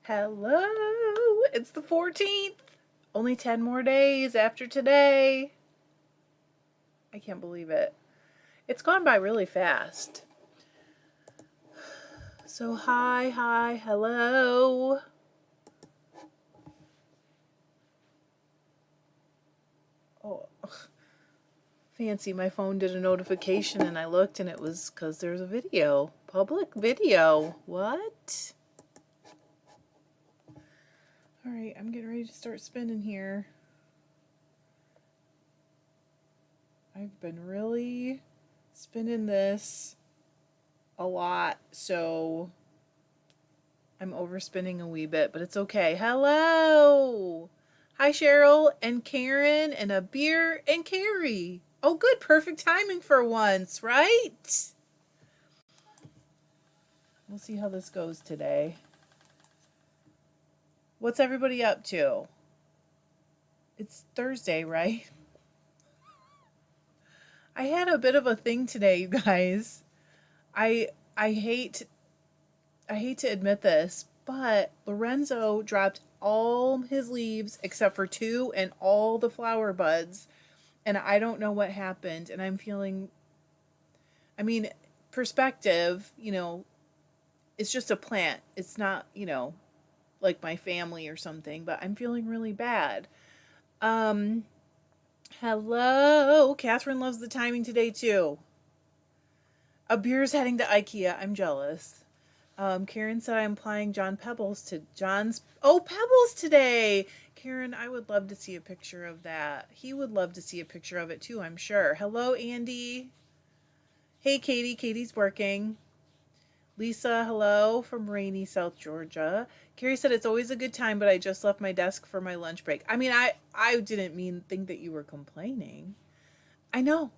Hello, it's the 14th. Only 10 more days after today. I can't believe it. It's gone by really fast. So, hi, hello. Oh, fancy. My phone did a notification and I looked and it was because there's a video. Public video. What? All right, I'm getting ready to start spinning here. I've been really spinning this a lot, so I'm overspinning a wee bit, but it's okay. Hello! Hi, Cheryl and Karen and a beer and Carrie. Oh, good. Perfect timing for once, right? We'll see how this goes today. What's everybody up to? It's Thursday, right? I had a bit of a thing today, you guys. I I hate to admit this, but Lorenzo dropped all his leaves except for two and all the flower buds, and I don't know what happened, and I'm feeling, I mean, perspective, it's just a plant. It's not, like my family or something, but I'm feeling really bad. Um, Hello. Catherine loves the timing today too. A beer's heading to IKEA. I'm jealous. Karen said I'm applying John Pebbles to John's. Oh, Pebbles today. Karen, I would love to see a picture of that. He would love to see a picture of it too, I'm sure. Hello, Andy. Hey, Katie. Katie's working. Lisa, hello from rainy South Georgia. Carrie said it's always a good time, but I just left my desk for my lunch break. I mean, I didn't think that you were complaining. I know.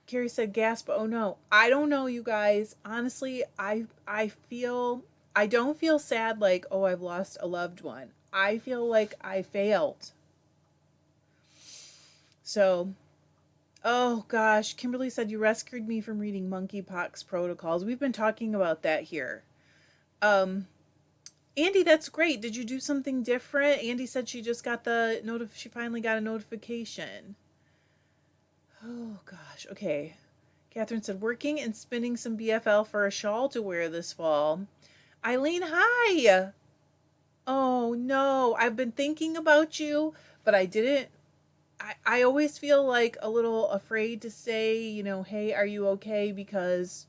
Carrie said gasp, oh no. I don't know, you guys. Honestly, I don't feel sad like, oh, I've lost a loved one. I feel like I failed. So, oh gosh, Kimberly said you rescued me from reading monkeypox protocols. We've been talking about that here. Um, Andy, that's great. Did you do something different? Andy said she just got she finally got a notification. Oh gosh, okay. Catherine said, working and spinning some BFL for a shawl to wear this fall. Eileen, hi. Oh no, I've been thinking about you, but I didn't. I always feel like a little afraid to say, hey, are you okay? Because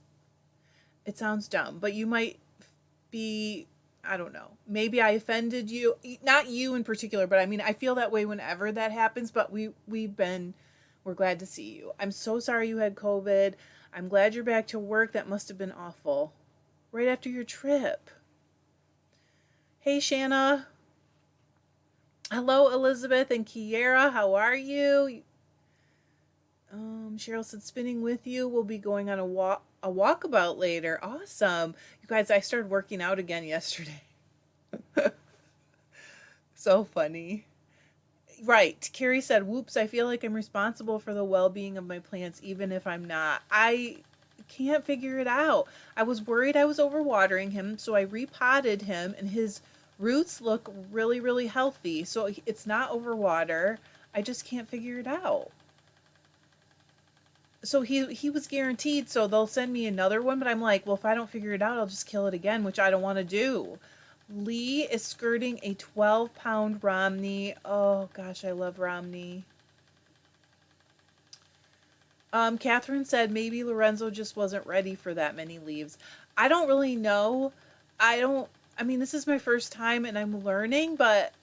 it sounds dumb, but you might be, I don't know. Maybe I offended you. Not you in particular, but I mean, I feel that way whenever that happens, but we're glad to see you. I'm so sorry you had COVID. I'm glad you're back to work. That must have been awful. Right after your trip. Hey, Shanna. Hello, Elizabeth and Kiera. How are you? Cheryl said, spinning with you. We'll be going on a walkabout later. Awesome. You guys, I started working out again yesterday. So funny. Right. Carrie said, whoops, I feel like I'm responsible for the well being of my plants, even if I'm not. I can't figure it out. I was worried I was overwatering him, so I repotted him, and his roots look really, really healthy. So it's not overwater. I just can't figure it out. So he was guaranteed, so they'll send me another one, but I'm like, well, if I don't figure it out, I'll just kill it again, which I don't want to do. Lee is skirting a 12-pound Romney. Oh gosh, I love Romney. Catherine said maybe Lorenzo just wasn't ready for that many leaves. I don't really know. I mean, this is my first time and I'm learning, but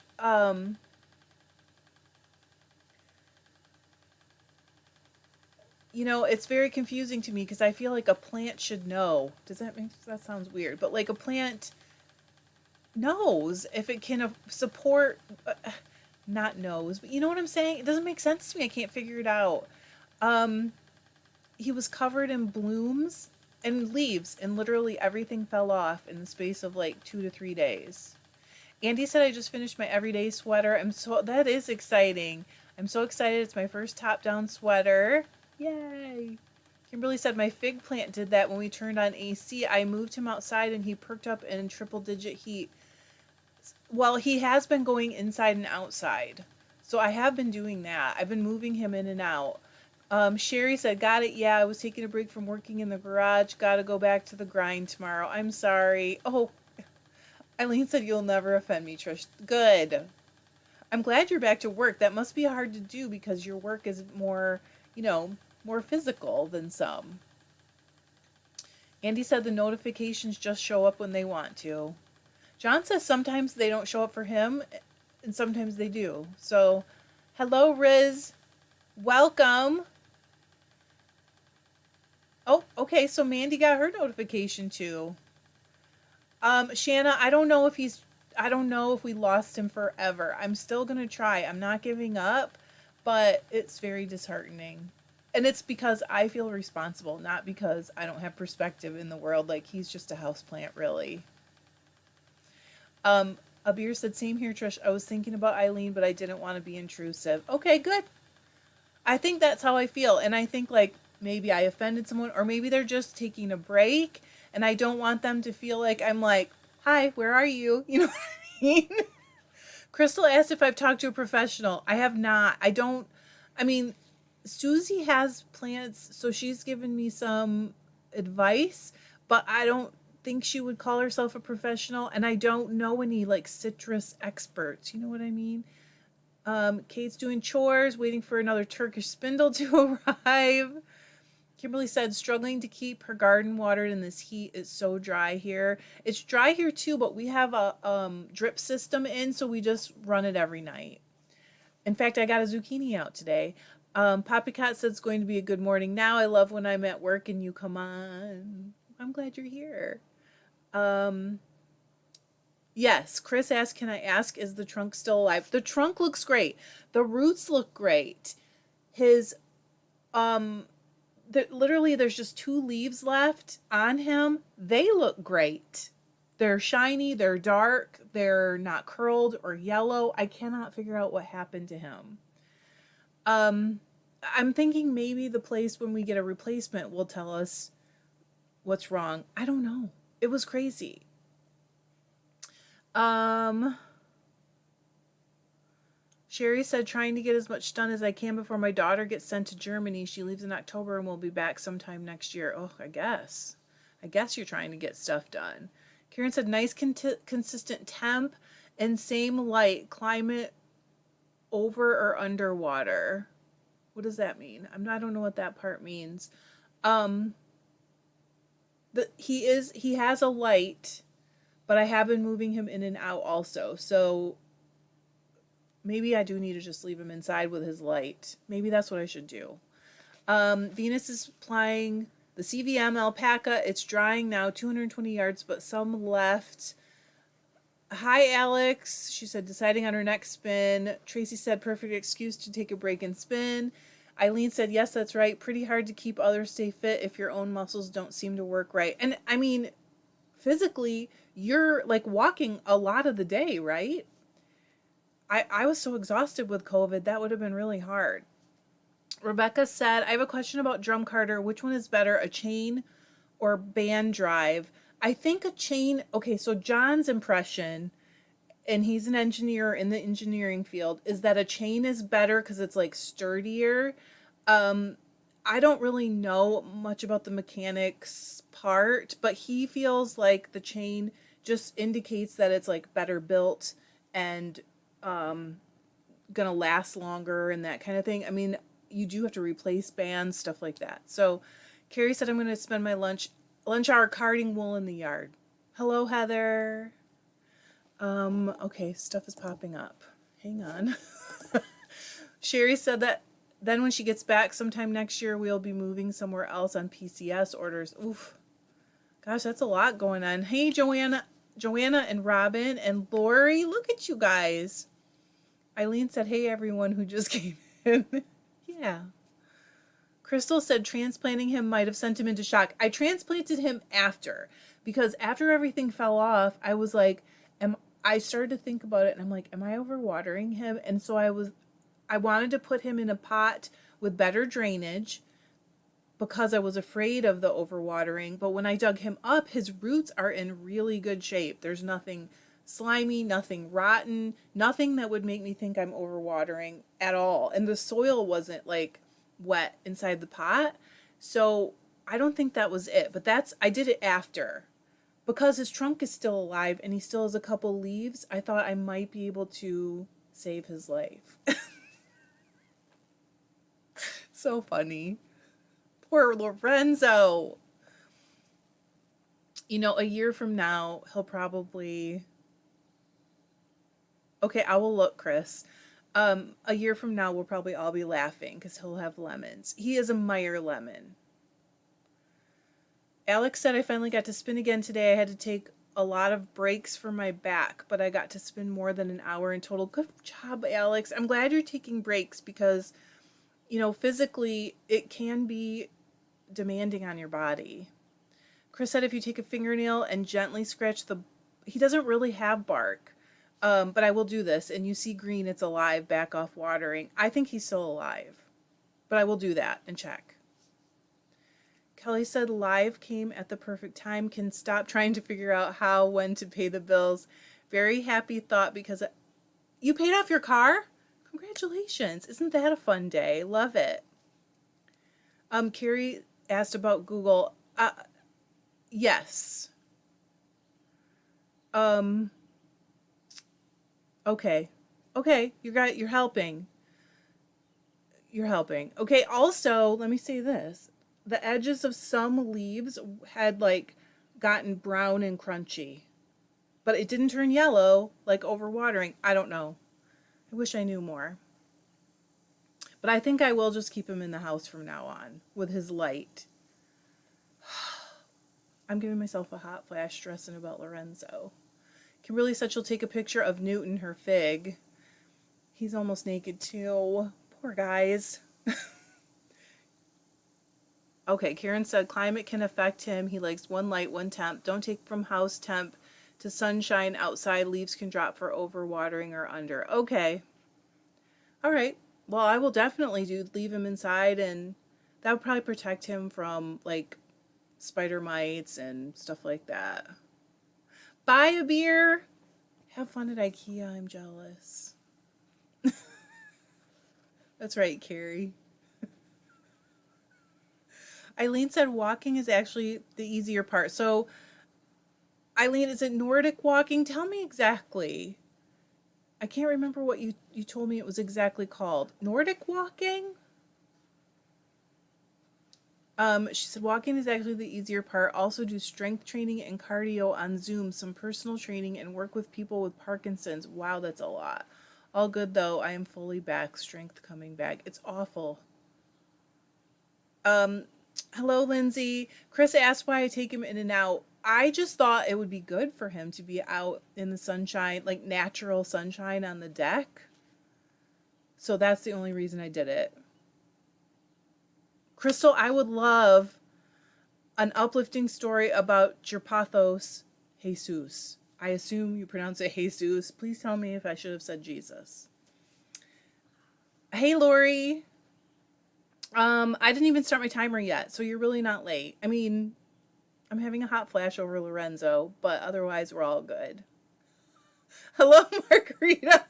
it's very confusing to me because I feel like a plant should know. That sounds weird, but like a plant knows if it can support, not knows, but you know what I'm saying? It doesn't make sense to me. I can't figure it out. Um, he was covered in blooms and leaves, and literally everything fell off in the space of like 2 to 3 days. Andy said I just finished my everyday sweater. That is exciting. I'm so excited. It's my first top down sweater. Yay. Kimberly said, my fig plant did that when we turned on AC. I moved him outside and he perked up in triple digit heat. Well, he has been going inside and outside. So I have been doing that. I've been moving him in and out. Sherry said, got it. Yeah, I was taking a break from working in the garage. Got to go back to the grind tomorrow. I'm sorry. Oh, Eileen said, you'll never offend me, Trish. Good. I'm glad you're back to work. That must be hard to do because your work is more, you know, more physical than some. Andy said the notifications just show up when they want to. John says sometimes they don't show up for him and sometimes they do. So, hello, Riz. Welcome. Oh, okay. So Mandy got her notification too. Shanna, I don't know if we lost him forever. I'm still going to try. I'm not giving up, but it's very disheartening. And it's because I feel responsible, not because I don't have perspective in the world. Like, he's just a houseplant, really. Abir said, same here, Trish. I was thinking about Eileen, but I didn't want to be intrusive. Okay, good. I think that's how I feel. And I think, like, maybe I offended someone, or maybe they're just taking a break, and I don't want them to feel like I'm like, hi, where are you? You know what I mean? Crystal asked if I've talked to a professional. I have not. I mean, Susie has plants, so she's given me some advice, but I don't think she would call herself a professional, and I don't know any like citrus experts. You know what I mean? Kate's doing chores, waiting for another Turkish spindle to arrive. Kimberly said, struggling to keep her garden watered in this heat. It's so dry here. It's dry here too, but we have a drip system in, so we just run it every night. In fact, I got a zucchini out today. Poppycat said it's going to be a good morning now. I love when I'm at work and you come on. I'm glad you're here. Yes, Chris asked, can I ask, is the trunk still alive? The trunk looks great. The roots look great. His, literally there's just 2 leaves left on him. They look great. They're shiny, they're dark, they're not curled or yellow. I cannot figure out what happened to him. I'm thinking maybe the place when we get a replacement will tell us what's wrong. I don't know. It was crazy. Sherry said, trying to get as much done as I can before my daughter gets sent to Germany. She leaves in October and will be back sometime next year. Oh, I guess you're trying to get stuff done. Karen said, nice consistent temp and same light. Climate over or underwater. What does that mean? I don't know what that part means. He has a light, but I have been moving him in and out also. So maybe I do need to just leave him inside with his light. Maybe that's what I should do. Venus is applying the CVM alpaca. It's drying now, 220 yards, but some left. Hi, Alex. She said, deciding on her next spin. Tracy said, perfect excuse to take a break and spin. Eileen said, yes, that's right. Pretty hard to keep others stay fit if your own muscles don't seem to work right. And I mean, physically, you're like walking a lot of the day, right? I was so exhausted with COVID. That would have been really hard. Rebecca said, I have a question about drum carder. Which one is better, a chain or band drive? I think a chain. Okay, so John's impression, and he's an engineer in the engineering field, is that a chain is better because it's like sturdier. I don't really know much about the mechanics part, but he feels like the chain just indicates that it's like better built and gonna last longer and that kind of thing. I mean, you do have to replace bands, stuff like that. So Carrie said, I'm gonna spend my lunch hour carding wool in the yard. Hello, Heather. Okay, stuff is popping up. Hang on. Sherry said that then when she gets back sometime next year, we'll be moving somewhere else on PCS orders. Oof. Gosh, that's a lot going on. Hey, Joanna and Robin and Lori, look at you guys. Eileen said, hey, everyone who just came in. Yeah. Crystal said transplanting him might have sent him into shock. I transplanted him after, because after everything fell off, I was like, I started to think about it, and I'm like, am I overwatering him? And so I wanted to put him in a pot with better drainage, because I was afraid of the overwatering. But when I dug him up, his roots are in really good shape. There's nothing slimy, nothing rotten, nothing that would make me think I'm overwatering at all. And the soil wasn't like wet inside the pot. So I don't think that was it. But I did it after. Because his trunk is still alive and he still has a couple leaves, I thought I might be able to save his life. So funny. Poor Lorenzo. A year from now, he'll probably. Okay, I will look, Chris. A year from now, we'll probably all be laughing because he'll have lemons. He is a Meyer lemon. Alex said I finally got to spin again today. I had to take a lot of breaks for my back, but I got to spin more than an hour in total. Good job, Alex. I'm glad you're taking breaks because, physically, it can be demanding on your body. Chris said if you take a fingernail and gently scratch he doesn't really have bark, but I will do this, and you see green, it's alive, back off watering. I think he's still alive, but I will do that and check. Kelly said live came at the perfect time. Can stop trying to figure out when to pay the bills. Very happy thought because you paid off your car? Congratulations. Isn't that a fun day? Love it. Carrie asked about Google. Yes. Okay. Okay, you're helping. You're helping. Okay, also, let me say this. The edges of some leaves had gotten brown and crunchy. But it didn't turn yellow like overwatering. I don't know. I wish I knew more. But I think I will just keep him in the house from now on with his light. I'm giving myself a hot flash stressing about Lorenzo. Kimberly said she'll take a picture of Newton, her fig. He's almost naked too. Poor guys. Okay, Karen said climate can affect him. He likes one light, one temp. Don't take from house temp to sunshine outside. Leaves can drop for overwatering or under. Okay. All right. Well, I will definitely leave him inside, and that would probably protect him from spider mites and stuff like that. Buy a beer. Have fun at IKEA. I'm jealous. That's right, Carrie. Eileen said walking is actually the easier part. So, Eileen, is it Nordic walking? Tell me exactly. I can't remember what you told me it was exactly called. Nordic walking? She said walking is actually the easier part. Also do strength training and cardio on Zoom, some personal training, and work with people with Parkinson's. Wow, that's a lot. All good though. I am fully back. Strength coming back. It's awful. Hello, Lindsay. Chris asked why I take him in and out. I just thought it would be good for him to be out in the sunshine, like natural sunshine on the deck. So that's the only reason I did it. Crystal, I would love an uplifting story about your pathos, Jesus. I assume you pronounce it Jesus. Please tell me if I should have said Jesus. Hey, Lori. I didn't even start my timer yet, so you're really not late. I mean, I'm having a hot flash over Lorenzo, but otherwise we're all good. Hello, Margarita.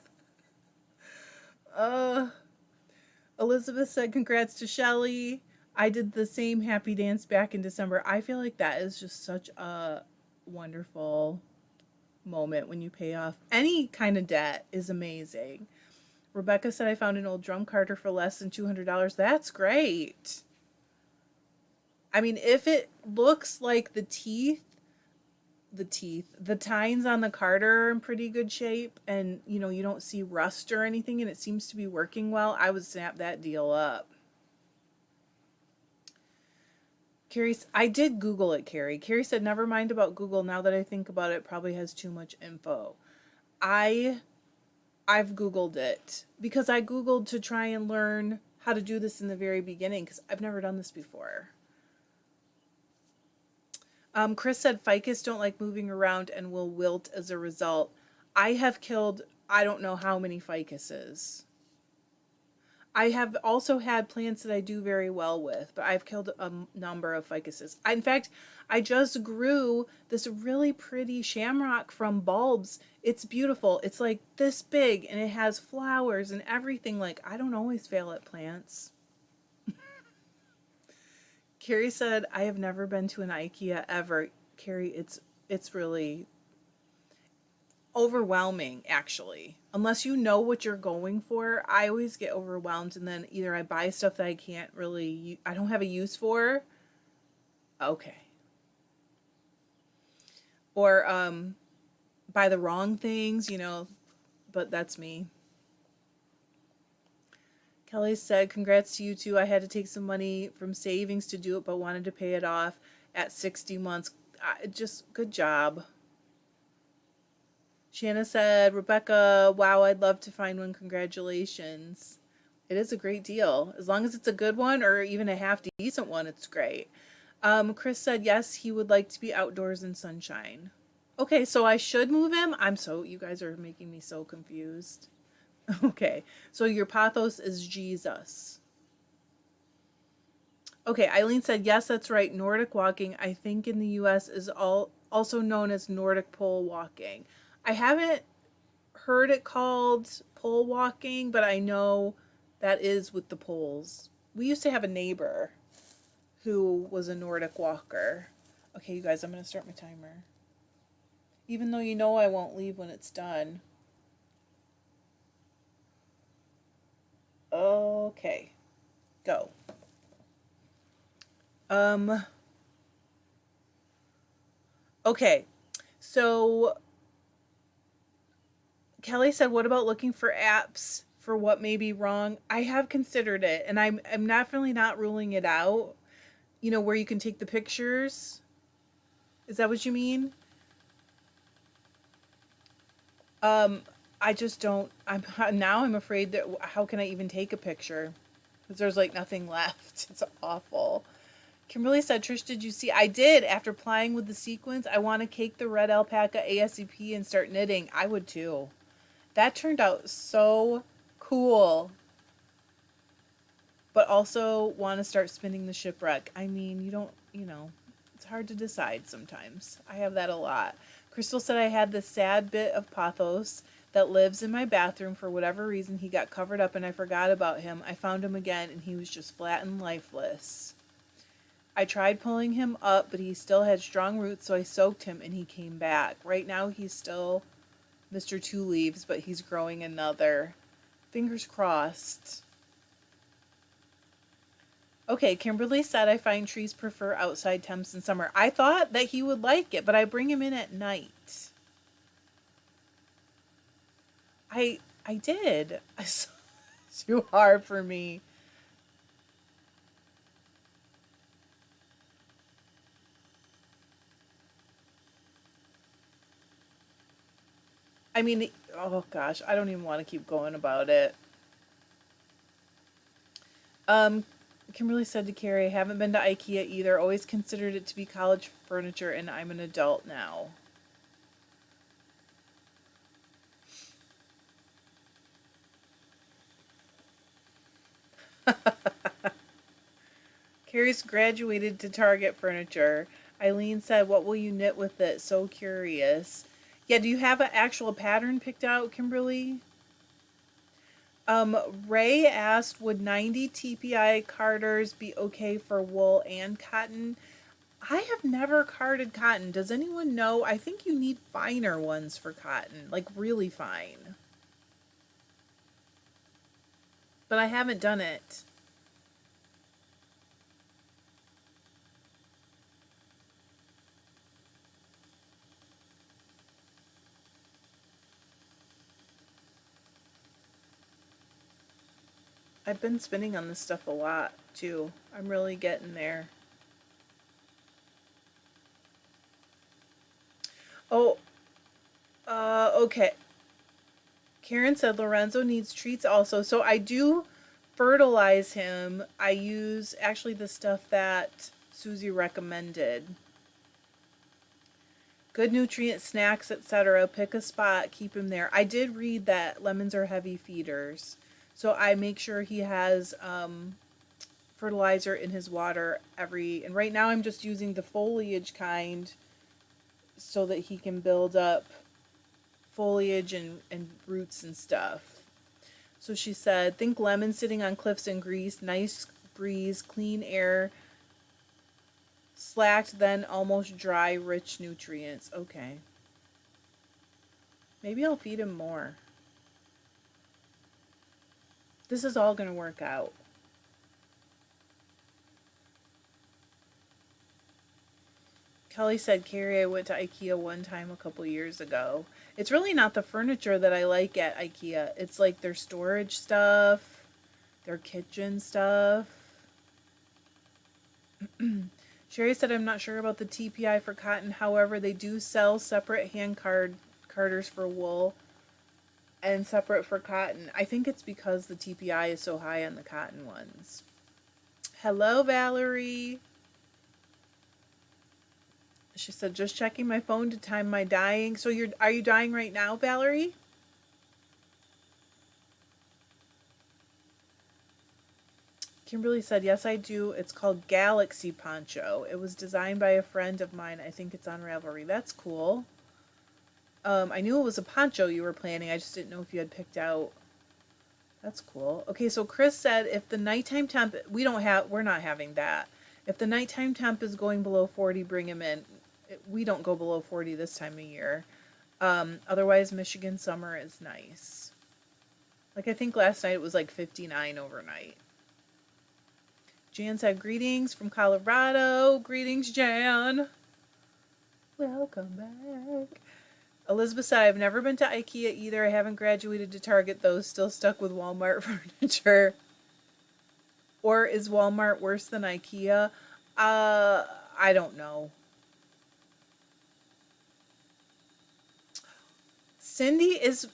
Elizabeth said congrats to Shelly. I did the same happy dance back in December. I feel like that is just such a wonderful moment when you pay off any kind of debt is amazing. Rebecca said I found an old drum carter for less than $200. That's great. I mean, if it looks like the tines on the carter are in pretty good shape and, you don't see rust or anything and it seems to be working well, I would snap that deal up. Carrie, I did Google it, Carrie. Carrie said, never mind about Google. Now that I think about it, probably has too much info. I've Googled it because I Googled to try and learn how to do this in the very beginning because I've never done this before. Chris said ficus don't like moving around and will wilt as a result. I have killed I don't know how many ficuses. I have also had plants that I do very well with, but I've killed a number of ficuses. In fact, I just grew this really pretty shamrock from bulbs. It's beautiful. It's like this big and it has flowers and everything. Like, I don't always fail at plants. Carrie said, I have never been to an IKEA ever. Carrie, it's really overwhelming actually. Unless you know what you're going for, I always get overwhelmed and then either I buy stuff that I can't really I don't have a use for. Okay. Or buy the wrong things, but that's me. Kelly said, "Congrats to you too. I had to take some money from savings to do it, but wanted to pay it off at 60 months. Just good job." Shanna said, "Rebecca, wow, I'd love to find one. Congratulations." It is a great deal. As long as it's a good one or even a half decent one, it's great. Chris said, yes, he would like to be outdoors in sunshine. Okay, so I should move him? You guys are making me so confused. Okay, so your pathos is Jesus. Okay, Eileen said, yes, that's right. Nordic walking, I think in the US, is also known as Nordic pole walking. I haven't heard it called pole walking, but I know that is with the poles. We used to have a neighbor who was a Nordic walker. Okay, you guys, I'm going to start my timer. Even though you know I won't leave when it's done. Okay, go. Um, okay, so Kelly said, what about looking for apps for what may be wrong? I have considered it, and I'm definitely not ruling it out. Where you can take the pictures. Is that what you mean? Um, I just don't. I'm afraid that how can I even take a picture? Because there's like nothing left. It's awful. Kimberly said, Trish, did you see? I did. After playing with the sequins, I want to cake the red alpaca ASAP and start knitting. I would too. That turned out so cool. But also want to start spinning the shipwreck. I mean, you don't, it's hard to decide sometimes. I have that a lot. Crystal said I had this sad bit of pathos that lives in my bathroom. For whatever reason, he got covered up and I forgot about him. I found him again and he was just flat and lifeless. I tried pulling him up, but he still had strong roots, so I soaked him and he came back. Right now, he's still Mr. Two Leaves, but he's growing another. Fingers crossed. Okay, Kimberly said I find trees prefer outside temps in summer. I thought that he would like it, but I bring him in at night. I did. It's too hard for me. I mean, oh gosh, I don't even want to keep going about it. Um, Kimberly said to Carrie, I haven't been to IKEA either. Always considered it to be college furniture, and I'm an adult now. Carrie's graduated to Target Furniture. Eileen said, what will you knit with it? So curious. Yeah, do you have an actual pattern picked out, Kimberly? Ray asked, would 90 TPI carders be okay for wool and cotton? I have never carded cotton. Does anyone know? I think you need finer ones for cotton, like really fine. But I haven't done it. I've been spinning on this stuff a lot too. I'm really getting there. Oh, okay. Karen said Lorenzo needs treats also. So I do fertilize him. I use actually the stuff that Susie recommended. Good nutrient snacks, etc. Pick a spot, keep him there. I did read that lemons are heavy feeders. So I make sure he has fertilizer in his water and right now I'm just using the foliage kind so that he can build up foliage and roots and stuff. So she said, think lemon sitting on cliffs in Greece, nice breeze, clean air, slacked, then almost dry, rich nutrients. Okay. Maybe I'll feed him more. This is all going to work out. Kelly said, Carrie, I went to IKEA one time a couple years ago. It's really not the furniture that I like at IKEA. It's like their storage stuff, their kitchen stuff. Sherry said, I'm not sure about the TPI for cotton. However, they do sell separate carders for wool and separate for cotton. I think it's because the TPI is so high on the cotton ones. Hello, Valerie. She said, just checking my phone to time my dying. So are you dying right now, Valerie? Kimberly said, yes, I do. It's called Galaxy Poncho. It was designed by a friend of mine. I think it's on Ravelry. That's cool. I knew it was a poncho you were planning. I just didn't know if you had picked out. That's cool. Okay, so Chris said if the nighttime temp, we're not having that. If the nighttime temp is going below 40, bring him in. We don't go below 40 this time of year. Otherwise, Michigan summer is nice. Like I think last night it was like 59 overnight. Jan said, greetings from Colorado. Greetings, Jan. Welcome back. Elizabeth said, I've never been to IKEA either. I haven't graduated to Target, though. Still stuck with Walmart furniture. Or is Walmart worse than IKEA? I don't know. Cindy is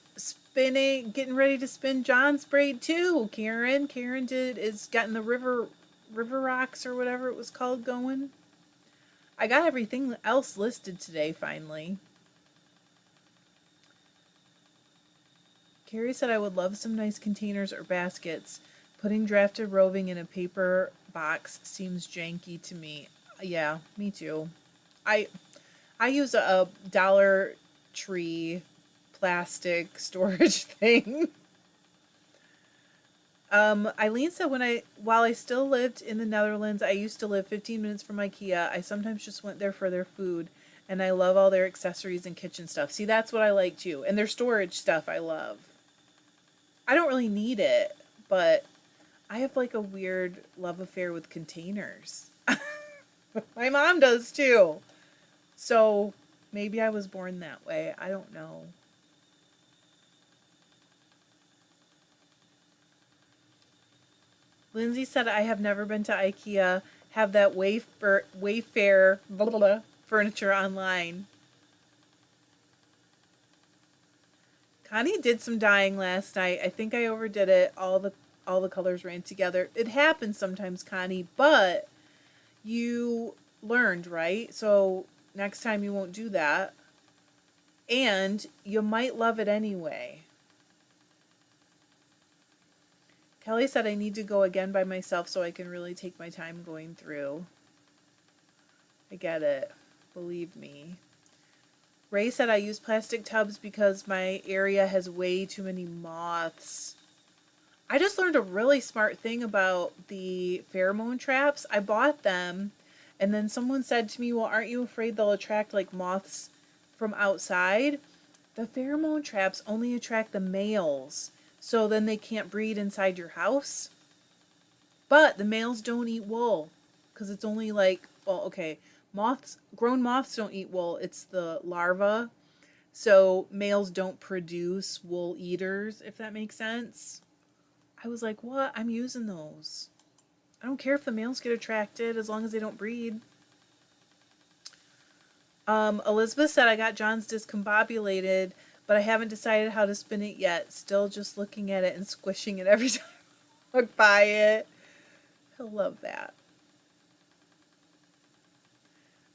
getting ready to spin John's braid too. Karen is getting the river rocks or whatever it was called going. I got everything else listed today finally. Carrie said I would love some nice containers or baskets. Putting drafted roving in a paper box seems janky to me. Yeah, me too. I use a Dollar Tree plastic storage thing. Eileen said while I still lived in the Netherlands, I used to live 15 minutes from IKEA. I sometimes just went there for their food, and I love all their accessories and kitchen stuff. See, that's what I like too. And their storage stuff I love. I don't really need it, but I have like a weird love affair with containers. My mom does too. So maybe I was born that way. I don't know. Lindsay said, I have never been to IKEA. Have that Wayfair blah, blah, blah, furniture online. Connie did some dyeing last night. I think I overdid it. All the colors ran together. It happens sometimes, Connie, but you learned, right? So next time you won't do that. And you might love it anyway. Kelly said I need to go again by myself so I can really take my time going through. I get it. Believe me. Ray said I use plastic tubs because my area has way too many moths. I just learned a really smart thing about the pheromone traps. I bought them, and then someone said to me, well, aren't you afraid they'll attract like moths from outside? The pheromone traps only attract the males, so then they can't breed inside your house. But the males don't eat wool, because it's only like, well, okay, grown moths don't eat wool. It's the larva. So males don't produce wool eaters, if that makes sense. I was like, what? I'm using those. I don't care if the males get attracted as long as they don't breed. Elizabeth said I got John's discombobulated, but I haven't decided how to spin it yet. Still just looking at it and squishing it every time I look by it. He'll love that.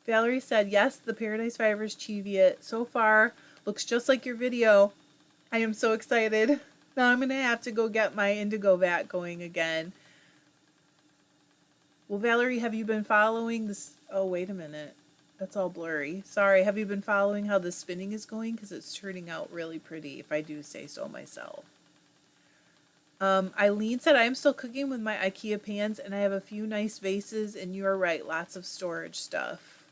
Valerie said, yes, the Paradise Fibers Cheviot so far looks just like your video. I am so excited. Now I'm going to have to go get my indigo vat going again. Well, Valerie, have you been following this? Oh, wait a minute. That's all blurry. Sorry. Have you been following how the spinning is going? Because it's turning out really pretty, if I do say so myself. Eileen said, I'm still cooking with my IKEA pans, and I have a few nice vases, and you are right, lots of storage stuff.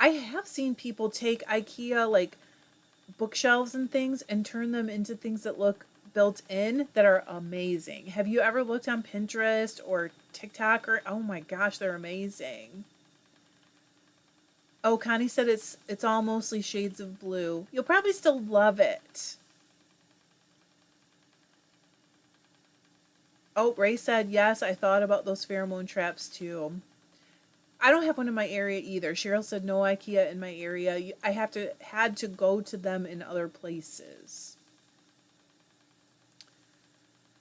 I have seen people take IKEA, like, bookshelves and things, and turn them into things that look built in that are amazing. Have you ever looked on Pinterest or TikTok? Or oh my gosh, they're amazing. Oh, Connie said it's all mostly shades of blue. You'll probably still love it. Oh, Ray said, yes, I thought about those pheromone traps too. I don't have one in my area either. Cheryl said no IKEA in my area. I had to go to them in other places.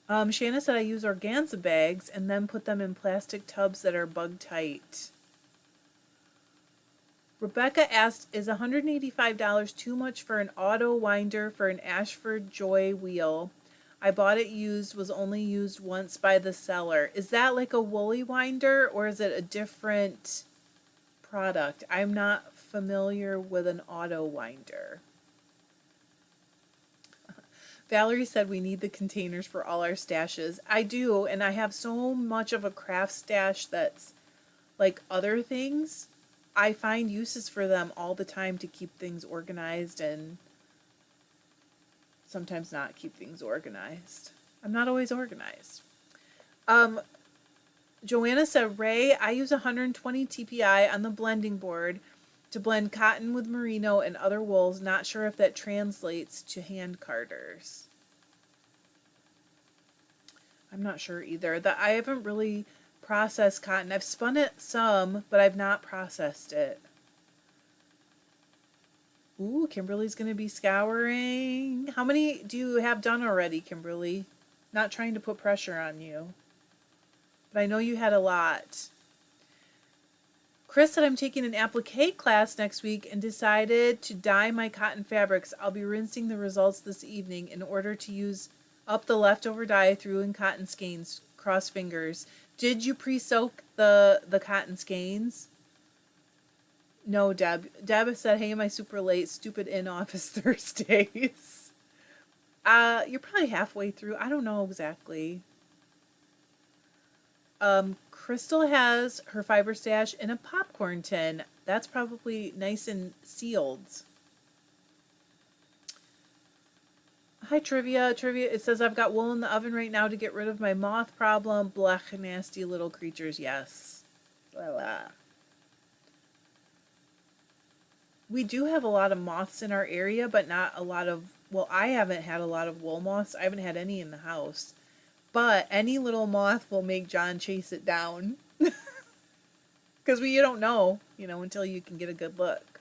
Shanna said I use organza bags and then put them in plastic tubs that are bug tight. Rebecca asked, is $185 too much for an auto winder for an Ashford Joy wheel? I bought it used, was only used once by the seller. Is that like a woolly winder or is it a different product? I'm not familiar with an auto winder. Valerie said we need the containers for all our stashes. I do, and I have so much of a craft stash that's like other things. I find uses for them all the time to keep things organized and sometimes not keep things organized. I'm not always organized. Joanna said, Ray, I use 120 TPI on the blending board to blend cotton with merino and other wools. Not sure if that translates to hand carders. I'm not sure either. I haven't really processed cotton. I've spun it some, but I've not processed it. Ooh, Kimberly's going to be scouring. How many do you have done already, Kimberly? Not trying to put pressure on you. But I know you had a lot. Chris said I'm taking an applique class next week and decided to dye my cotton fabrics. I'll be rinsing the results this evening in order to use up the leftover dye through in cotton skeins. Cross fingers. Did you pre-soak the cotton skeins? No, Deb. Deb said, hey, am I super late? Stupid in-office Thursdays. You're probably halfway through. I don't know exactly. Crystal has her fiber stash in a popcorn tin. That's probably nice and sealed. Hi, Trivia. It says, I've got wool in the oven right now to get rid of my moth problem. Blech, nasty little creatures. Yes. Blah, blah. We do have a lot of moths in our area, but not a lot of, well, I haven't had a lot of wool moths. I haven't had any in the house. But any little moth will make John chase it down. Because you don't know, until you can get a good look.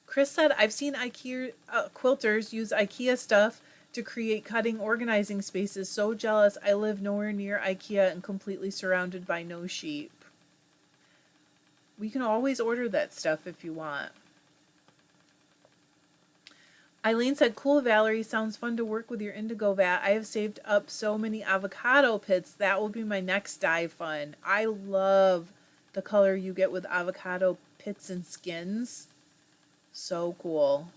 Chris said, I've seen IKEA quilters use IKEA stuff to create cutting organizing spaces. So jealous. I live nowhere near IKEA and completely surrounded by no sheep. We can always order that stuff if you want. Eileen said, cool, Valerie. Sounds fun to work with your indigo vat. I have saved up so many avocado pits. That will be my next dye fun. I love the color you get with avocado pits and skins. So cool.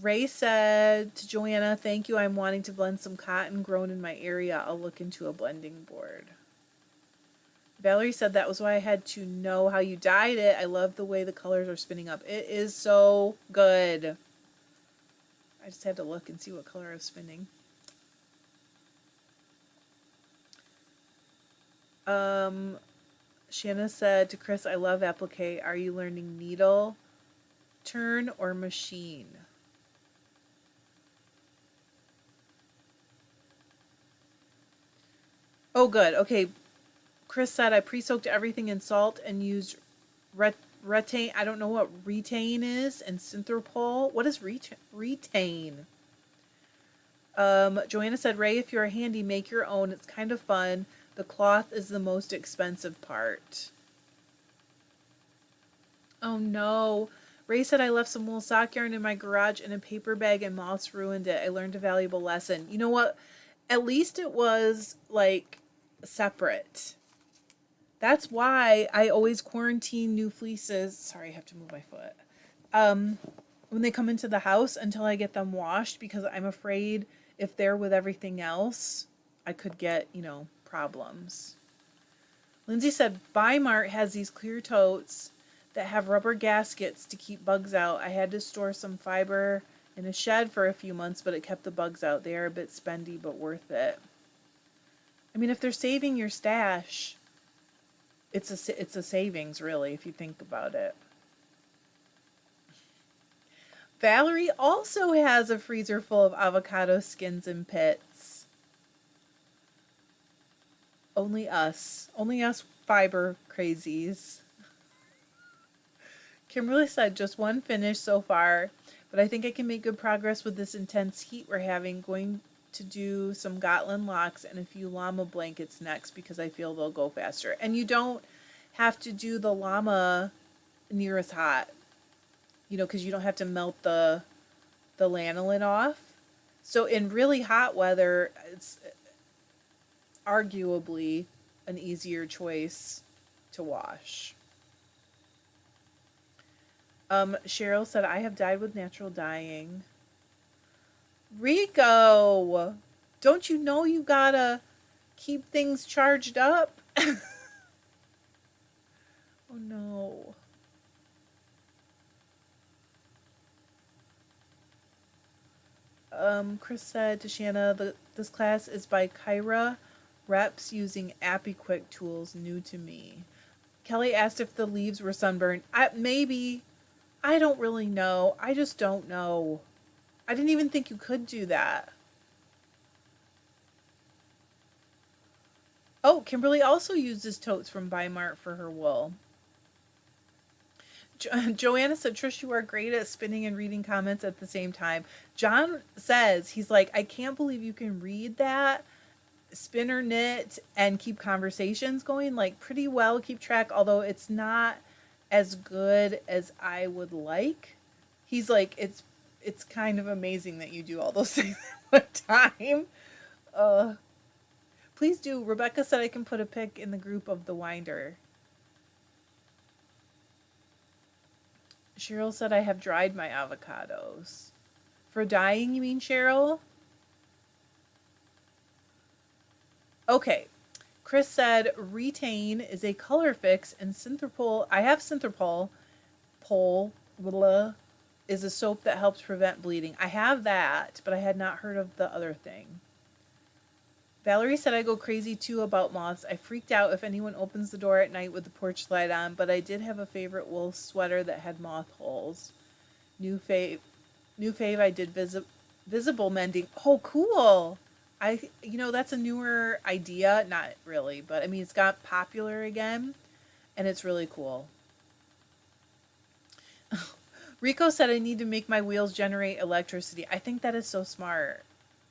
Ray said to Joanna, thank you. I'm wanting to blend some cotton grown in my area. I'll look into a blending board. Valerie said that was why I had to know how you dyed it. I love the way the colors are spinning up. It is so good. I just had to look and see what color I was spinning. Shanna said to Chris, I love applique. Are you learning needle, turn, or machine? Oh, good. Okay. Chris said I pre-soaked everything in salt and used retain. I don't know what retain is, and synthropol. What is retain? Joanna said, Ray, if you're handy, make your own. It's kind of fun. The cloth is the most expensive part. Oh no. Ray said I left some wool sock yarn in my garage in a paper bag and moths ruined it. I learned a valuable lesson. You know what? At least it was like separate. That's why I always quarantine new fleeces. Sorry, I have to move my foot. Um, when they come into the house until I get them washed because I'm afraid if they're with everything else, I could get, problems. Lindsay said Bimart has these clear totes that have rubber gaskets to keep bugs out. I had to store some fiber in a shed for a few months, but it kept the bugs out. They are a bit spendy, but worth it. I mean, if they're saving your stash, it's a savings, really, if you think about it. Valerie also has a freezer full of avocado skins and pits. Only us fiber crazies. Kimberly said just one finish so far, but I think I can make good progress with this intense heat we're having. Going to do some Gotland locks and a few llama blankets next because I feel they'll go faster. And you don't have to do the llama near as hot, because you don't have to melt the lanolin off. So in really hot weather, it's arguably an easier choice to wash. Cheryl said, I have dyed with natural dyeing. Rico, don't you know you gotta keep things charged up? Oh no. Chris said to Shanna, this class is by Kyra Reps using AppyQuick tools, new to me. Kelly asked if the leaves were sunburned. Maybe. I don't really know. I just don't know. I didn't even think you could do that. Oh, Kimberly also uses totes from Bimart for her wool. Joanna said, Trish, you are great at spinning and reading comments at the same time. John says, he's like, I can't believe you can read that, spin or knit, and keep conversations going, like pretty well, keep track, although it's not as good as I would like. He's like, it's kind of amazing that you do all those things at one time. Please do. Rebecca said I can put a pic in the group of the winder. Cheryl said I have dried my avocados. For dyeing, you mean, Cheryl? Okay. Chris said Retain is a color fix and Synthropol. I have Synthropol. Is a soap that helps prevent bleeding. I have that, but I had not heard of the other thing. Valerie said I go crazy too about moths. I freaked out if anyone opens the door at night with the porch light on, but I did have a favorite wool sweater that had moth holes. New fave I did visible mending. Oh, cool. That's a newer idea. Not really, but I mean, it's got popular again, and it's really cool. Rico said I need to make my wheels generate electricity. I think that is so smart.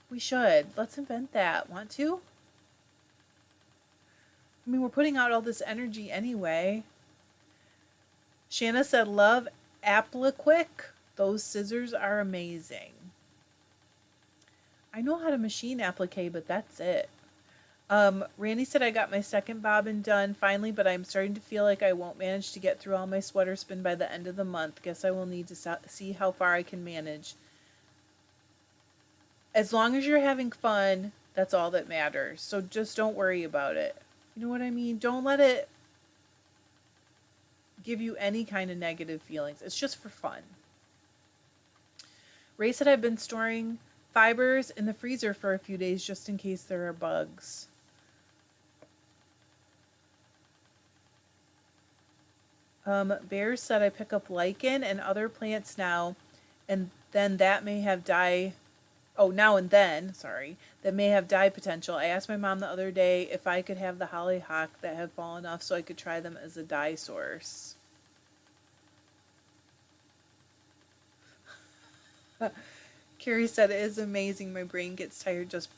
We should. Let's invent that. Want to? I mean, we're putting out all this energy anyway. Shanna said, love ApplyQuick. Those scissors are amazing. I know how to machine applique, but that's it. Randy said I got my second bobbin done finally, but I'm starting to feel like I won't manage to get through all my sweater spin by the end of the month. Guess I will need to see how far I can manage. As long as you're having fun, that's all that matters. So just don't worry about it. You know what I mean? Don't let it give you any kind of negative feelings. It's just for fun. Ray said I've been storing fibers in the freezer for a few days just in case there are bugs. Bears said I pick up lichen and other plants now, and then that may have dye. Now and then, sorry, that may have dye potential. I asked my mom the other day if I could have the hollyhock that had fallen off so I could try them as a dye source. Carrie said it is amazing. My brain gets tired just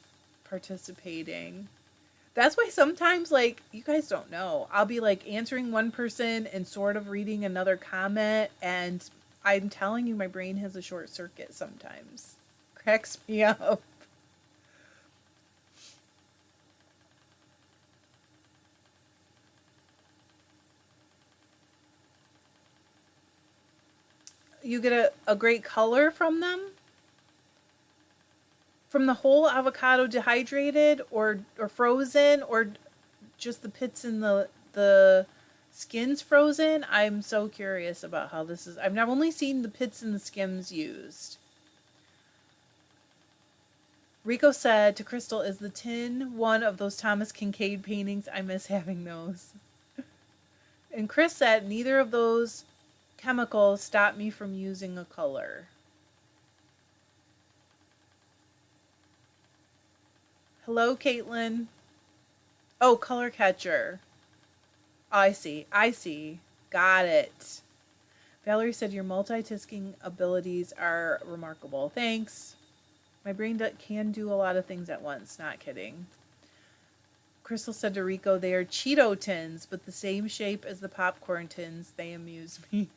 participating. That's why sometimes, like, you guys don't know, I'll be like answering one person and sort of reading another comment, and I'm telling you, my brain has a short circuit sometimes. Cracks me up. You get a great color from them? From the whole avocado dehydrated or frozen, or just the pits in the skins frozen? I'm so curious about how this is. I've only seen the pits and the skims used. Rico said to Crystal, is the tin one of those Thomas Kincaid paintings? I miss having those. And Chris said, neither of those chemicals stop me from using a color. Hello, Caitlin. Oh, color catcher. I see. I see. Got it. Valerie said your multitasking abilities are remarkable. Thanks. My brain can do a lot of things at once. Not kidding. Crystal said to Rico, they are Cheeto tins, but the same shape as the popcorn tins. They amuse me.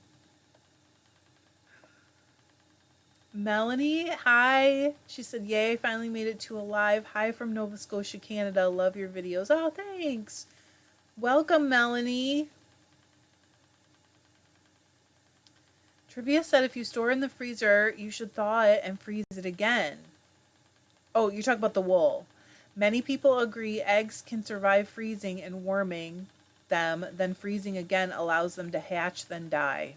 Melanie, hi. She said, yay, I finally made it to a live. Hi from Nova Scotia, Canada. Love your videos. Oh, thanks. Welcome, Melanie. Trivia said if you store in the freezer, you should thaw it and freeze it again. Oh, you're talking about the wool. Many people agree eggs can survive freezing and warming them, then freezing again allows them to hatch, then die.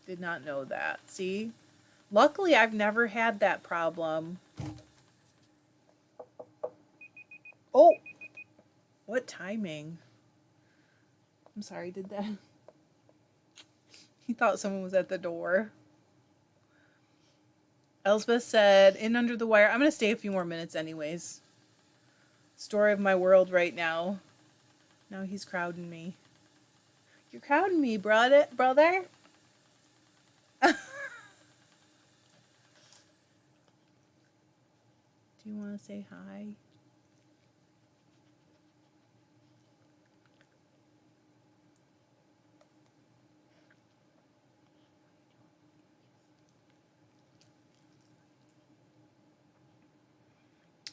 Did not know that. See? Luckily, I've never had that problem. Oh! What timing? I'm sorry, did that? He thought someone was at the door. Elsbeth said, in Under the Wire, I'm going to stay a few more minutes anyways. Story of my world right now. Now he's crowding me. You're crowding me, brother? Do you want to say hi?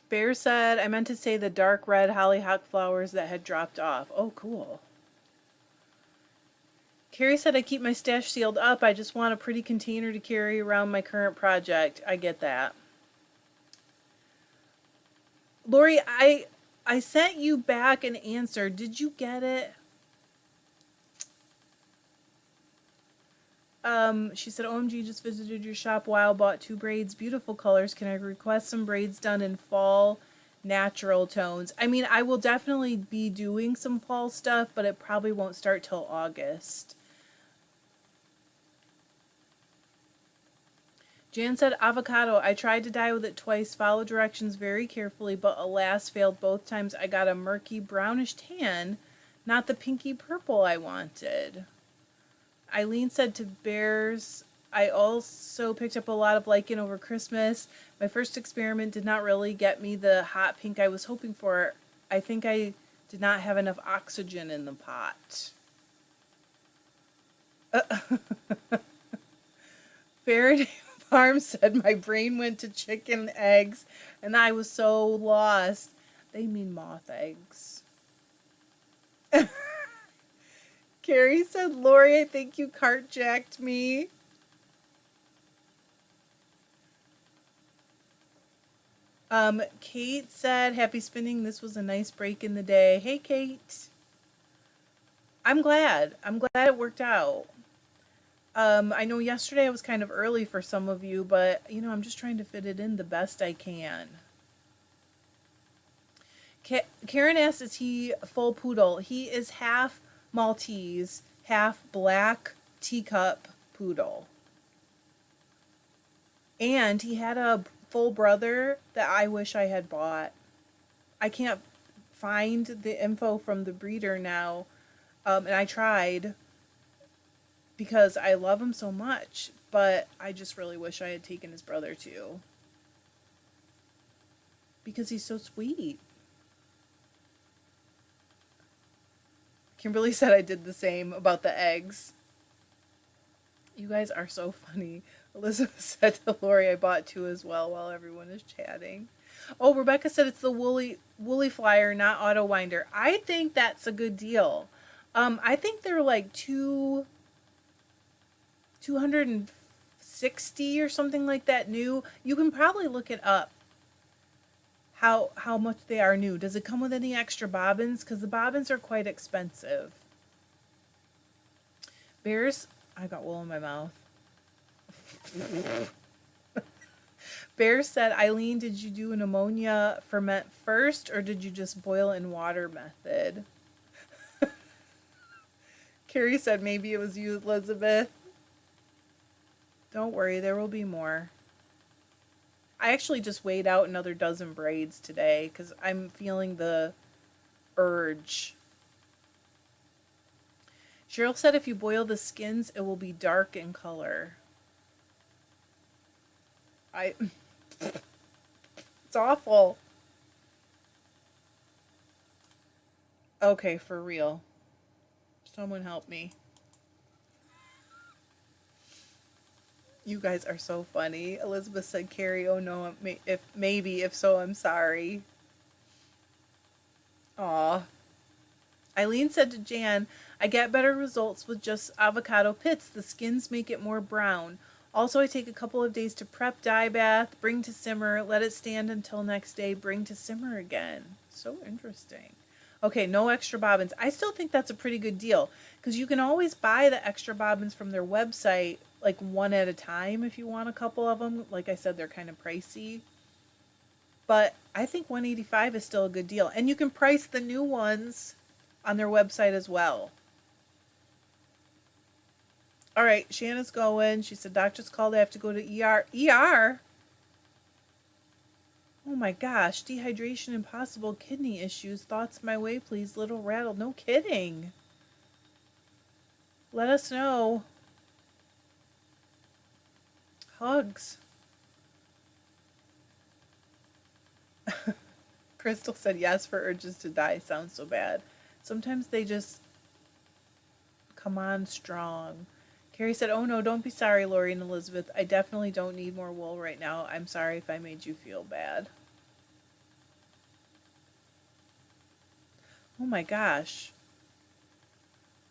Bear said, I meant to say the dark red hollyhock flowers that had dropped off. Oh, cool. Carrie said, I keep my stash sealed up. I just want a pretty container to carry around my current project. I get that. Lori, I sent you back an answer. Did you get it? She said, OMG, just visited your shop a while, bought 2 braids, beautiful colors. Can I request some braids done in fall natural tones? I mean, I will definitely be doing some fall stuff, but it probably won't start till August. Jan said, avocado. I tried to dye with it twice, followed directions very carefully, but alas, failed both times. I got a murky brownish tan, not the pinky purple I wanted. Eileen said to Bears, I also picked up a lot of lichen over Christmas. My first experiment did not really get me the hot pink I was hoping for. I think I did not have enough oxygen in the pot. Faraday Farm said my brain went to chicken eggs and I was so lost. They mean moth eggs. Carrie said, Lori, I think you carjacked me. Kate said, happy spinning. This was a nice break in the day. Hey, Kate. I'm glad. I'm glad it worked out. I know yesterday I was kind of early for some of you, but, you know, I'm just trying to fit it in the best I can. Karen asked, is he full poodle? He is half Maltese, half black teacup poodle. And he had a full brother that I wish I had bought. I can't find the info from the breeder now, and I tried because I love him so much, but I just really wish I had taken his brother too. Because he's so sweet. Kimberly said I did the same about the eggs. You guys are so funny. Elizabeth said to Lori, I bought two as well while everyone is chatting. Oh, Rebecca said it's the woolly flyer, not auto winder. I think that's a good deal. I think they're like 260 or something like that new. You can probably look it up how much they are new. Does it come with any extra bobbins? Because the bobbins are quite expensive. Bears, I got wool in my mouth. Bear said, Eileen, did you do an ammonia ferment first or did you just boil in water method? Carrie said, maybe it was you, Elizabeth. Don't worry, there will be more. I actually just weighed out another dozen braids today because I'm feeling the urge. Cheryl said if you boil the skins, it will be dark in color. It's awful. Okay, for real. Someone help me. You guys are so funny. Elizabeth said, Carrie, oh no, if so, I'm sorry. Aw. Eileen said to Jan, I get better results with just avocado pits. The skins make it more brown. Also, I take a couple of days to prep, dye bath, bring to simmer, let it stand until next day, bring to simmer again. So interesting. Okay, no extra bobbins. I still think that's a pretty good deal because you can always buy the extra bobbins from their website, like one at a time if you want a couple of them. Like I said, they're kind of pricey. But I think 185 is still a good deal. And you can price the new ones on their website as well. All right, Shanna's going. She said, doctor's called. I have to go to ER. ER? Oh my gosh, dehydration and possible kidney issues. Thoughts my way, please. Little rattle. No kidding. Let us know. Hugs. Crystal said yes for urges to die. Sounds so bad. Sometimes they just come on strong. Carrie said, oh no, don't be sorry, Lori and Elizabeth. I definitely don't need more wool right now. I'm sorry if I made you feel bad. Oh my gosh.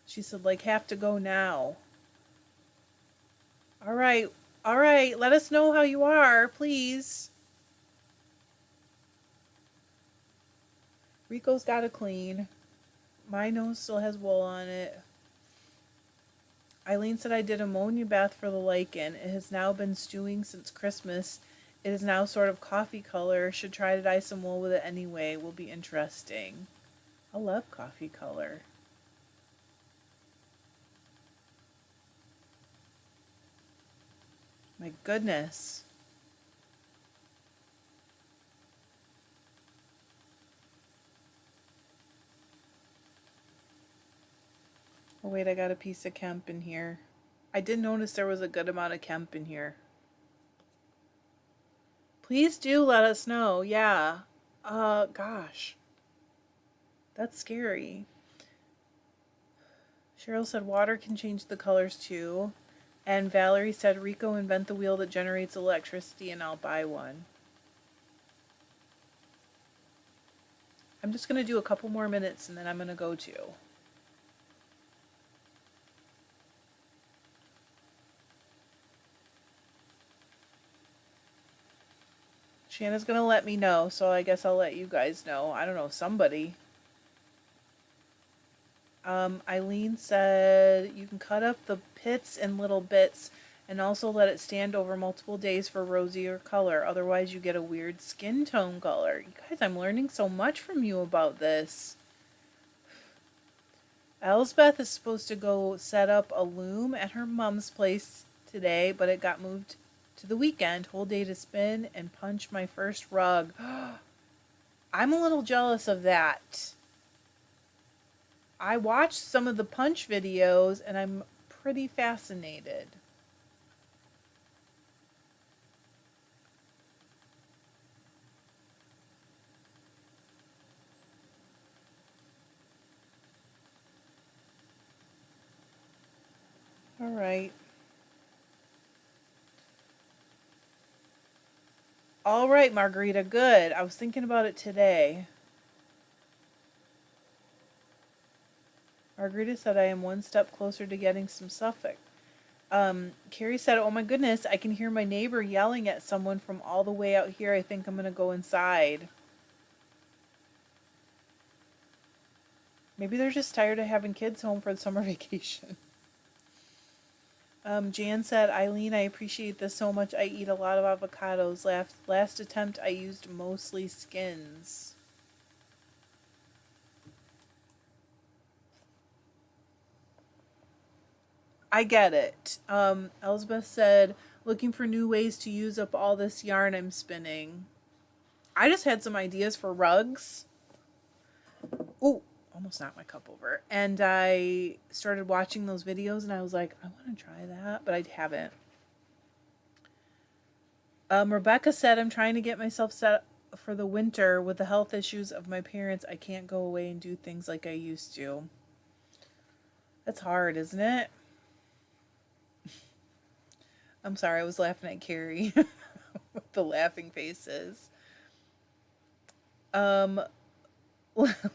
She said, like, have to go now. All right. All right. Let us know how you are, please. Rico's got to clean. My nose still has wool on it. Eileen said I did ammonia bath for the lichen. It has now been stewing since Christmas. It is now sort of coffee color. Should try to dye some wool with it anyway. Will be interesting. I love coffee color. My goodness. Oh wait, I got a piece of Kemp in here. I did notice there was a good amount of Kemp in here. Please do let us know. Yeah. Gosh. That's scary. Cheryl said water can change the colors too. And Valerie said, Rico, invent the wheel that generates electricity and I'll buy one. I'm just going to do a couple more minutes and then I'm going to go too. Shanna's going to let me know, so I guess I'll let you guys know. I don't know, somebody. Eileen said you can cut up the pits in little bits and also let it stand over multiple days for rosier color. Otherwise, you get a weird skin tone color. You guys, I'm learning so much from you about this. Elsbeth is supposed to go set up a loom at her mom's place today, but it got moved to the weekend. Whole day to spin and punch my first rug. I'm a little jealous of that. I watched some of the punch videos and I'm pretty fascinated. All right. All right, Margarita, good. I was thinking about it today. Margarita said I am one step closer to getting some Suffolk. Carrie said, oh my goodness, I can hear my neighbor yelling at someone from all the way out here. I think I'm going to go inside. Maybe they're just tired of having kids home for the summer vacation. Jan said, Eileen, I appreciate this so much. I eat a lot of avocados. Last attempt, I used mostly skins. I get it. Elizabeth said, looking for new ways to use up all this yarn I'm spinning. I just had some ideas for rugs. Ooh, almost knocked my cup over. And I started watching those videos and I was like, I want to try that, but I haven't. Rebecca said, I'm trying to get myself set for the winter with the health issues of my parents. I can't go away and do things like I used to. That's hard, isn't it? I'm sorry, I was laughing at Carrie with the laughing faces. Um,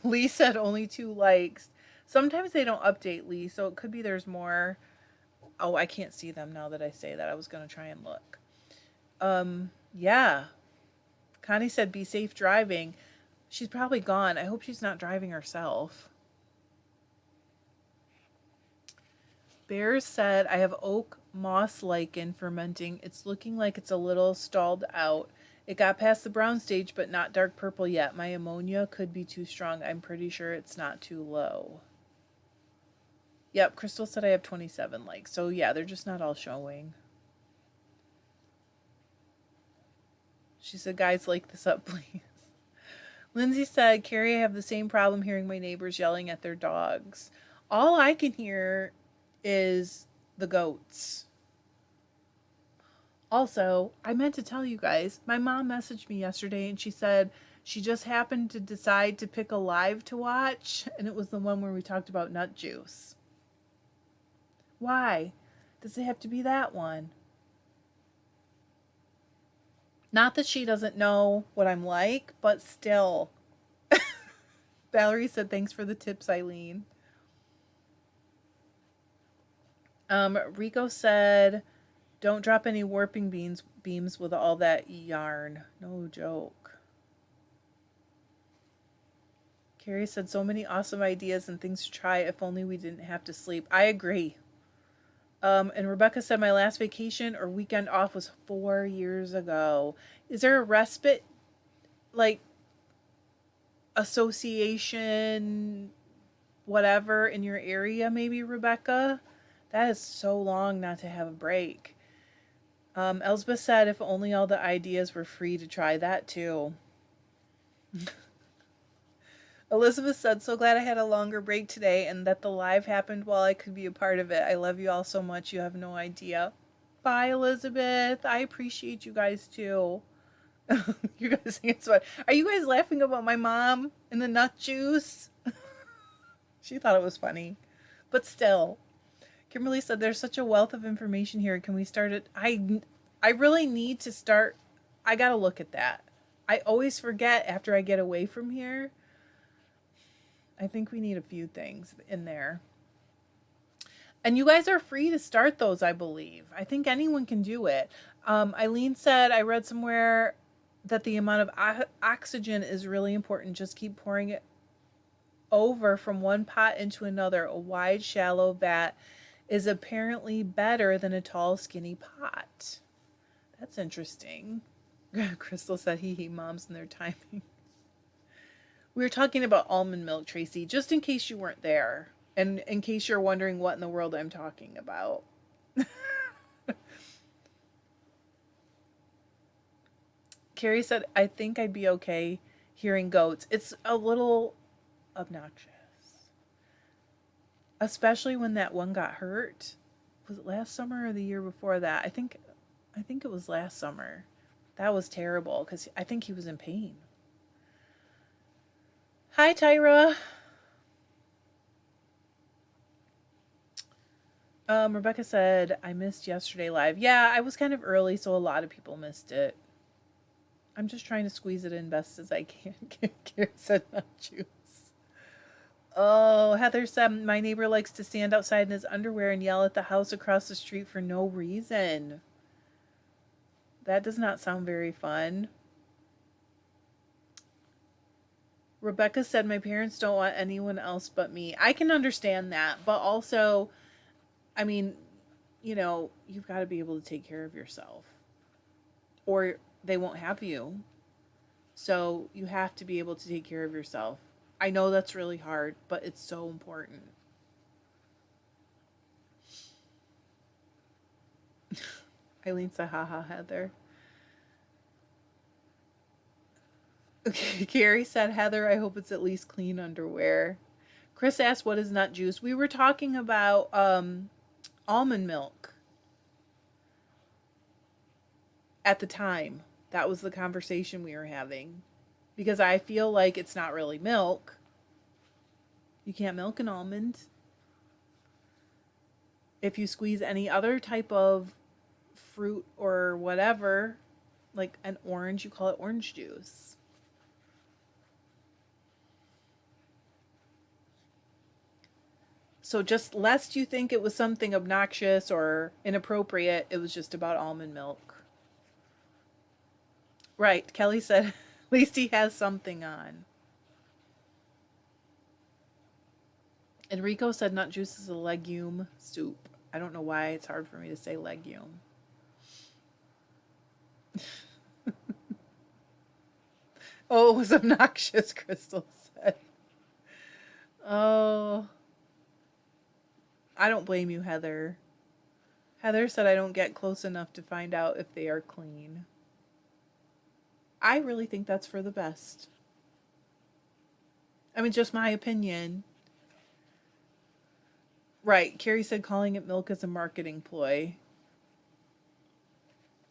Lee said only 2 likes. Sometimes they don't update Lee, so it could be there's more. Oh, I can't see them now that I say that. I was gonna try and look. Yeah. Connie said be safe driving. She's probably gone. I hope she's not driving herself. Bears said I have oak moss lichen fermenting. It's looking like it's a little stalled out. It got past the brown stage, but not dark purple yet. My ammonia could be too strong. I'm pretty sure it's not too low. Yep, Crystal said I have 27 likes. So yeah, they're just not all showing. She said, guys, like this up, please. Lindsay said, Carrie, I have the same problem hearing my neighbors yelling at their dogs. All I can hear is the goats. Also, I meant to tell you guys, my mom messaged me yesterday and she said she just happened to decide to pick a live to watch, and it was the one where we talked about nut juice. Why? Does it have to be that one? Not that she doesn't know what I'm like, but still. Valerie said, thanks for the tips, Eileen. Rico said, don't drop any warping beams with all that yarn. No joke. Carrie said, so many awesome ideas and things to try. If only we didn't have to sleep. I agree. And Rebecca said, my last vacation or weekend off was 4 years ago. Is there a respite, like, association, whatever, in your area, maybe, Rebecca? That is so long not to have a break. Elsbeth said, if only all the ideas were free to try that too. Elizabeth said, so glad I had a longer break today and that the live happened while I could be a part of it. I love you all so much. You have no idea. Bye, Elizabeth. I appreciate you guys too. You guys think it's fun. Are you guys laughing about my mom and the nut juice? She thought it was funny. But still. Kimberly said, there's such a wealth of information here. Can we start it? I really need to start. I got to look at that. I always forget after I get away from here. I think we need a few things in there. And you guys are free to start those, I believe. I think anyone can do it. Eileen said, I read somewhere that the amount of oxygen is really important. Just keep pouring it over from one pot into another. A wide, shallow vat is apparently better than a tall, skinny pot. That's interesting. Crystal said, hee hee, moms and their timing. We were talking about almond milk, Tracy, just in case you weren't there. And in case you're wondering what in the world I'm talking about. Carrie said, I think I'd be okay hearing goats. It's a little obnoxious. Especially when that one got hurt. Was it last summer or the year before that? I think it was last summer. That was terrible because I think he was in pain. Hi, Tyra. Rebecca said, I missed yesterday live. Yeah, I was kind of early, so a lot of people missed it. I'm just trying to squeeze it in best as I can. Carrie said not juice. Oh, Heather said my neighbor likes to stand outside in his underwear and yell at the house across the street for no reason. That does not sound very fun. Rebecca said my parents don't want anyone else but me. I can understand that, but also, I mean, you've got to be able to take care of yourself or they won't have you. So you have to be able to take care of yourself. I know that's really hard, but it's so important. Eileen said, haha, Heather. Okay, Carrie said, Heather, I hope it's at least clean underwear. Chris asked, what is nut juice? We were talking about almond milk at the time. That was the conversation we were having. Because I feel like it's not really milk. You can't milk an almond. If you squeeze any other type of fruit or whatever, like an orange, you call it orange juice. So just lest you think it was something obnoxious or inappropriate, it was just about almond milk. Right, Kelly said, at least he has something on. Enrico said nut juice is a legume soup. I don't know why it's hard for me to say legume. Oh, it was obnoxious, Crystal said. Oh, I don't blame you, Heather. Heather said I don't get close enough to find out if they are clean. I really think that's for the best. I mean, just my opinion. Right, Carrie said calling it milk is a marketing ploy.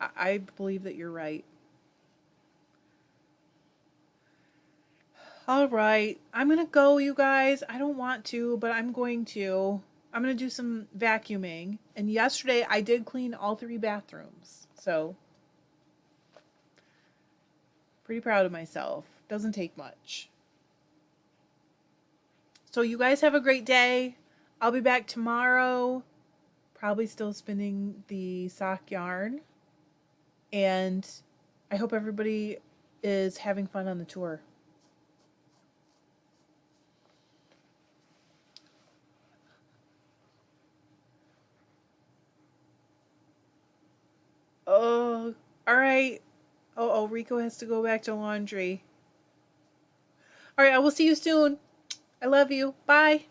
I believe that you're right. All right, I'm going to go, you guys. I don't want to, but I'm going to. I'm going to do some vacuuming. And yesterday I did clean all 3 bathrooms. So, pretty proud of myself. Doesn't take much. So, you guys have a great day. I'll be back tomorrow. Probably still spinning the sock yarn. And I hope everybody is having fun on the tour. Oh, all right. Oh, Rico has to go back to laundry. All right, I will see you soon. I love you. Bye.